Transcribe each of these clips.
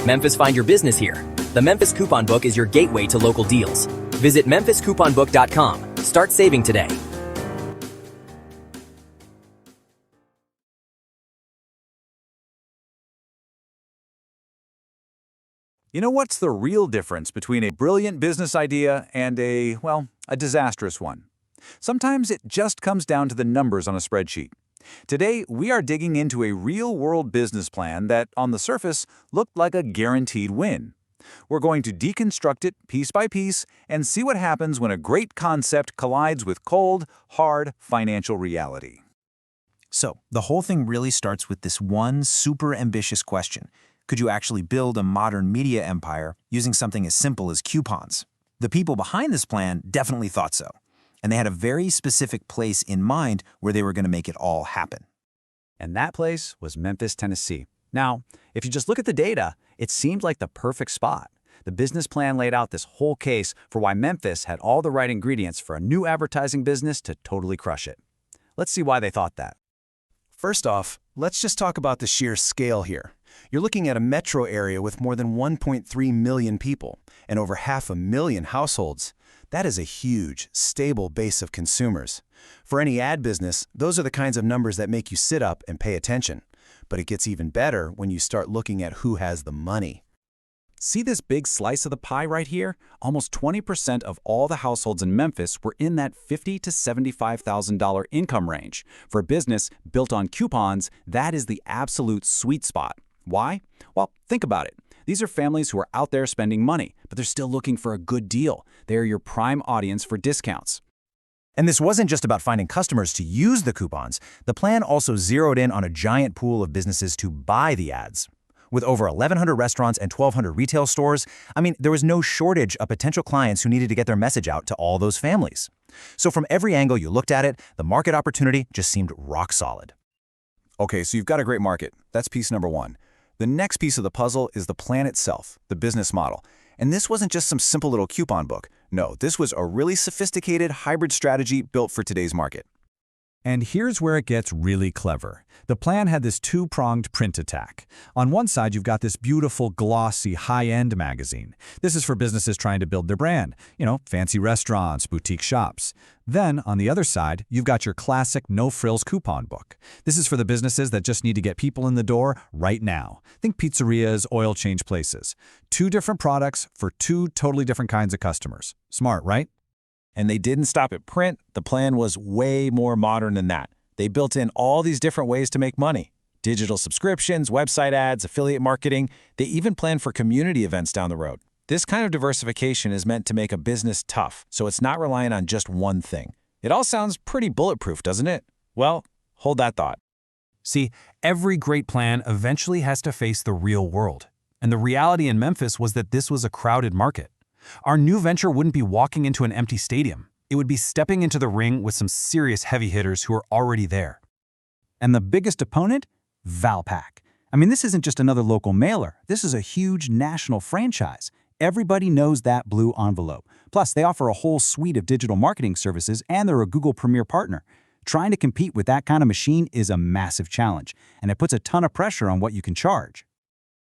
Memphis Find Your Business here. The Memphis Coupon Book is your gateway to local deals. Visit memphiscouponbook.com. Start saving today. You know what's the real difference between a brilliant business idea and a disastrous one? Sometimes it just comes down to the numbers on a spreadsheet. Today, we are digging into a real-world business plan that, on the surface, looked like a guaranteed win. We're going to deconstruct it piece by piece and see what happens when a great concept collides with cold, hard financial reality. So, the whole thing really starts with this one super ambitious question. Could you actually build a modern media empire using something as simple as coupons? The people behind this plan definitely thought so, and they had a very specific place in mind where they were going to make it all happen. And that place was Memphis, Tennessee. Now, if you just look at the data, it seemed like the perfect spot. The business plan laid out this whole case for why Memphis had all the right ingredients for a new advertising business to totally crush it. Let's see why they thought that. First off, let's just talk about the sheer scale here. You're looking at a metro area with more than 1.3 million people and over 500,000 households. That is a huge, stable base of consumers. For any ad business, those are the kinds of numbers that make you sit up and pay attention. But it gets even better when you start looking at who has the money. See this big slice of the pie right here? Almost 20% of all the households in Memphis were in that $50,000 to $75,000 income range. For a business built on coupons, that is the absolute sweet spot. Why? Well, think about it. These are families who are out there spending money, but they're still looking for a good deal. They are your prime audience for discounts. And this wasn't just about finding customers to use the coupons. The plan also zeroed in on a giant pool of businesses to buy the ads. With over 1,100 restaurants and 1,200 retail stores, there was no shortage of potential clients who needed to get their message out to all those families. So from every angle you looked at it, the market opportunity just seemed rock solid. Okay, so you've got a great market. That's piece number one. The next piece of the puzzle is the plan itself, the business model. And this wasn't just some simple little coupon book. No, this was a really sophisticated hybrid strategy built for today's market. And here's where it gets really clever. The plan had this two-pronged print attack. On one side, you've got this beautiful, glossy, high-end magazine. This is for businesses trying to build their brand, fancy restaurants, boutique shops. Then, on the other side, you've got your classic no-frills coupon book. This is for the businesses that just need to get people in the door right now. Think pizzerias, oil change places. Two different products for two totally different kinds of customers. Smart, right? And they didn't stop at print. The plan was way more modern than that. They built in all these different ways to make money. Digital subscriptions, website ads, affiliate marketing. They even planned for community events down the road. This kind of diversification is meant to make a business tough, so it's not reliant on just one thing. It all sounds pretty bulletproof, doesn't it? Well, hold that thought. See, every great plan eventually has to face the real world. And the reality in Memphis was that this was a crowded market. Our new venture wouldn't be walking into an empty stadium. It would be stepping into the ring with some serious heavy hitters who are already there. And the biggest opponent? Valpak. This isn't just another local mailer. This is a huge national franchise. Everybody knows that blue envelope. Plus, they offer a whole suite of digital marketing services, and they're a Google Premier partner. Trying to compete with that kind of machine is a massive challenge, and it puts a ton of pressure on what you can charge.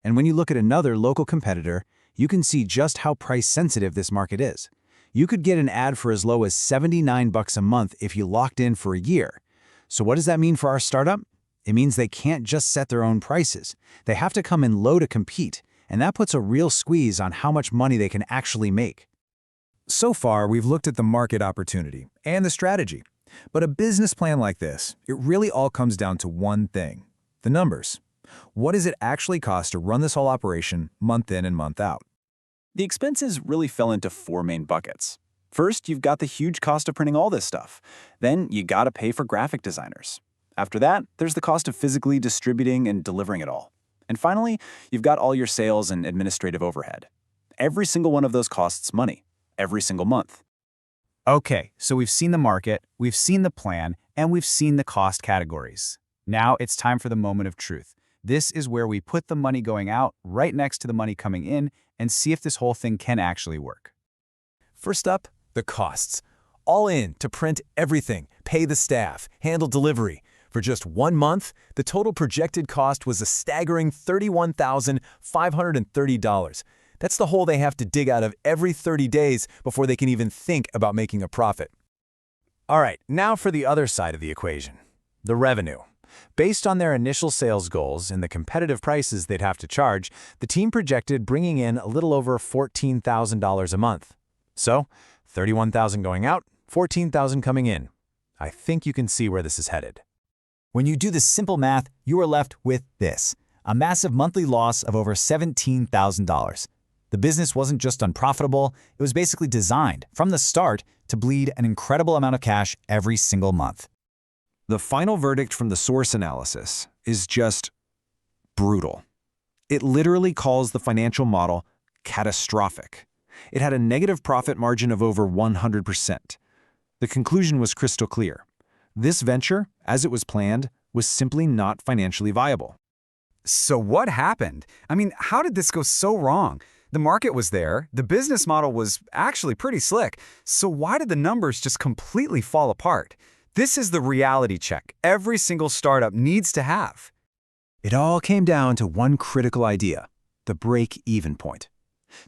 And when you look at another local competitor, you can see just how price-sensitive this market is. You could get an ad for as low as $79 a month if you locked in for a year. So what does that mean for our startup? It means they can't just set their own prices. They have to come in low to compete, and that puts a real squeeze on how much money they can actually make. So far, we've looked at the market opportunity and the strategy. But a business plan like this, it really all comes down to one thing: the numbers. What does it actually cost to run this whole operation month in and month out? The expenses really fell into four main buckets. First, you've got the huge cost of printing all this stuff. Then you gotta pay for graphic designers. After that, there's the cost of physically distributing and delivering it all. And finally, you've got all your sales and administrative overhead. Every single one of those costs money, every single month. Okay, so we've seen the market, we've seen the plan, and we've seen the cost categories. Now it's time for the moment of truth. This is where we put the money going out right next to the money coming in and see if this whole thing can actually work. First up, the costs. All in to print everything, pay the staff, handle delivery. For just 1 month, the total projected cost was a staggering $31,530. That's the hole they have to dig out of every 30 days before they can even think about making a profit. All right, now for the other side of the equation, the revenue. Based on their initial sales goals and the competitive prices they'd have to charge, the team projected bringing in a little over $14,000 a month. So, $31,000 going out, $14,000 coming in. I think you can see where this is headed. When you do the simple math, you are left with this, a massive monthly loss of over $17,000. The business wasn't just unprofitable, it was basically designed, from the start, to bleed an incredible amount of cash every single month. The final verdict from the source analysis is just brutal. It literally calls the financial model catastrophic. It had a negative profit margin of over 100%. The conclusion was crystal clear. This venture, as it was planned, was simply not financially viable. So what happened? I mean, how did this go so wrong? The market was there, the business model was actually pretty slick, so why did the numbers just completely fall apart? This is the reality check every single startup needs to have. It all came down to one critical idea, the break-even point.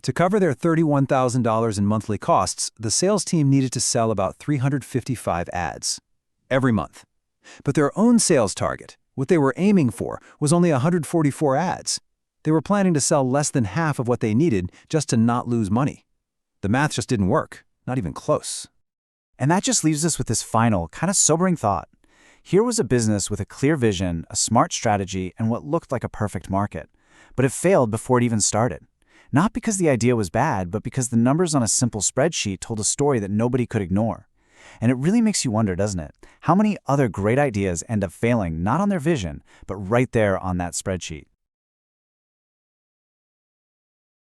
To cover their $31,000 in monthly costs, the sales team needed to sell about 355 ads every month. But their own sales target, what they were aiming for, was only 144 ads. They were planning to sell less than half of what they needed just to not lose money. The math just didn't work, not even close. And that just leaves us with this final, kind of sobering thought. Here was a business with a clear vision, a smart strategy, and what looked like a perfect market. But it failed before it even started. Not because the idea was bad, but because the numbers on a simple spreadsheet told a story that nobody could ignore. And it really makes you wonder, doesn't it? How many other great ideas end up failing not on their vision, but right there on that spreadsheet?